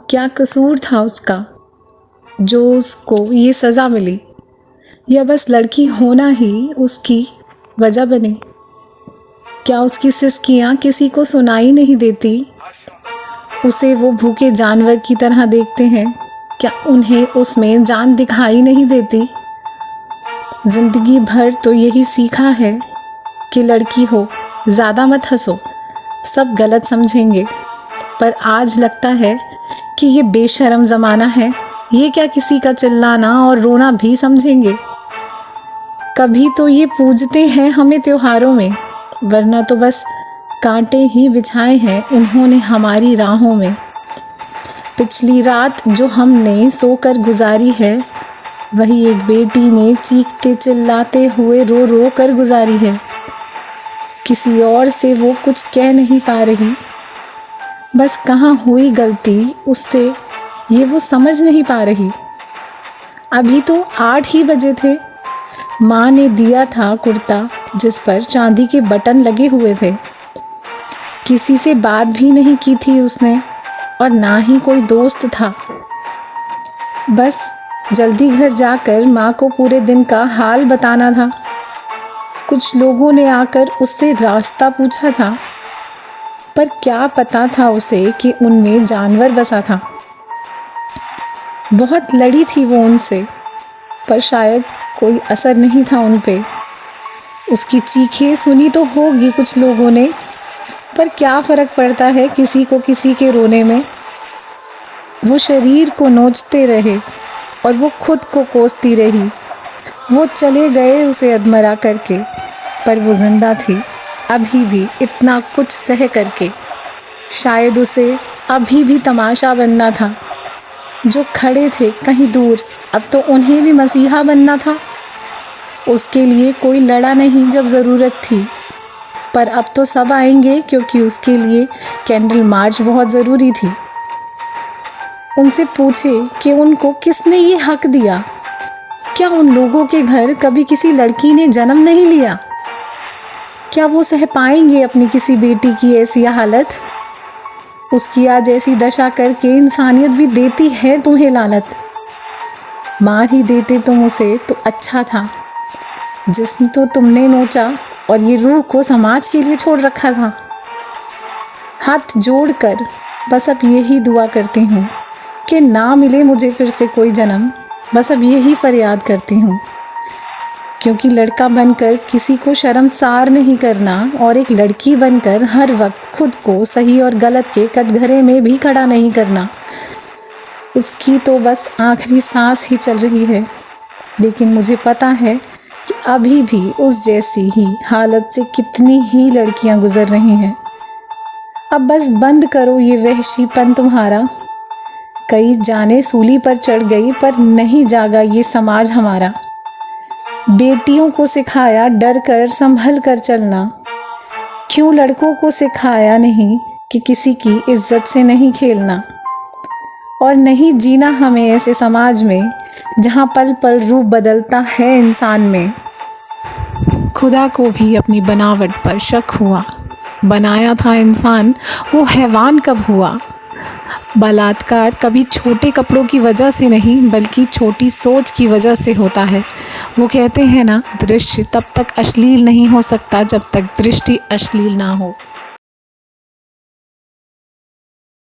क्या कसूर था उसका जो उसको ये सज़ा मिली, या बस लड़की होना ही उसकी वजह बने? क्या उसकी सिसकियाँ किसी को सुनाई नहीं देती? उसे वो भूखे जानवर की तरह देखते हैं, क्या उन्हें उसमें जान दिखाई नहीं देती? ज़िंदगी भर तो यही सीखा है कि लड़की हो, ज़्यादा मत हंसो, सब गलत समझेंगे। पर आज लगता है कि ये बेशर्म ज़माना है, ये क्या किसी का चिल्लाना और रोना भी समझेंगे? कभी तो ये पूजते हैं हमें त्योहारों में, वरना तो बस कांटे ही बिछाए हैं इन्होंने हमारी राहों में। पिछली रात जो हमने सोकर गुजारी है, वही एक बेटी ने चीखते चिल्लाते हुए रो रो कर गुजारी है। किसी और से वो कुछ कह नहीं पा रही, बस कहाँ हुई गलती उससे ये वो समझ नहीं पा रही। अभी तो 8 ही बजे थे, माँ ने दिया था कुर्ता जिस पर चांदी के बटन लगे हुए थे। किसी से बात भी नहीं की थी उसने, और ना ही कोई दोस्त था। बस जल्दी घर जाकर माँ को पूरे दिन का हाल बताना था। कुछ लोगों ने आकर उससे रास्ता पूछा था, पर क्या पता था उसे कि उनमें जानवर बसा था। बहुत लड़ी थी वो उनसे, पर शायद कोई असर नहीं था उन पे। उसकी चीखें सुनी तो होगी कुछ लोगों ने, पर क्या फ़र्क पड़ता है किसी को किसी के रोने में। वो शरीर को नोचते रहे और वो खुद को कोसती रही। वो चले गए उसे अधमरा करके, पर वो जिंदा थी अभी भी इतना कुछ सह करके। शायद उसे अभी भी तमाशा बनना था। जो खड़े थे कहीं दूर, अब तो उन्हें भी मसीहा बनना था। उसके लिए कोई लड़ा नहीं जब ज़रूरत थी, पर अब तो सब आएंगे क्योंकि उसके लिए कैंडल मार्च बहुत ज़रूरी थी। उनसे पूछे कि उनको किसने ये हक दिया? क्या उन लोगों के घर कभी किसी लड़की ने जन्म नहीं लिया? क्या वो सह पाएंगे अपनी किसी बेटी की ऐसी हालत? उसकी आज ऐसी दशा करके इंसानियत भी देती है तुम्हें लानत। मार ही देते तुम उसे तो अच्छा था, जिस्म तो तुमने नोचा और ये रूह को समाज के लिए छोड़ रखा था। हाथ जोड़कर बस अब यही दुआ करती हूँ कि ना मिले मुझे फिर से कोई जन्म। बस अब यही फरियाद करती हूँ, क्योंकि लड़का बनकर किसी को शर्मसार नहीं करना और एक लड़की बनकर हर वक्त खुद को सही और गलत के कटघरे में भी खड़ा नहीं करना। उसकी तो बस आखिरी सांस ही चल रही है, लेकिन मुझे पता है कि अभी भी उस जैसी ही हालत से कितनी ही लड़कियां गुजर रही हैं। अब बस बंद करो ये वहशीपन तुम्हारा। कई जाने सूली पर चढ़ गई, पर नहीं जागा ये समाज हमारा। बेटियों को सिखाया डर कर संभल कर चलना, क्यों लड़कों को सिखाया नहीं कि किसी की इज्जत से नहीं खेलना? और नहीं जीना हमें ऐसे समाज में जहाँ पल पल रूप बदलता है इंसान में। खुदा को भी अपनी बनावट पर शक हुआ, बनाया था इंसान, वो हैवान कब हुआ? बलात्कार कभी छोटे कपड़ों की वजह से नहीं, बल्कि छोटी सोच की वजह से होता है। वो कहते हैं ना, दृश्य तब तक अश्लील नहीं हो सकता जब तक दृष्टि अश्लील ना हो।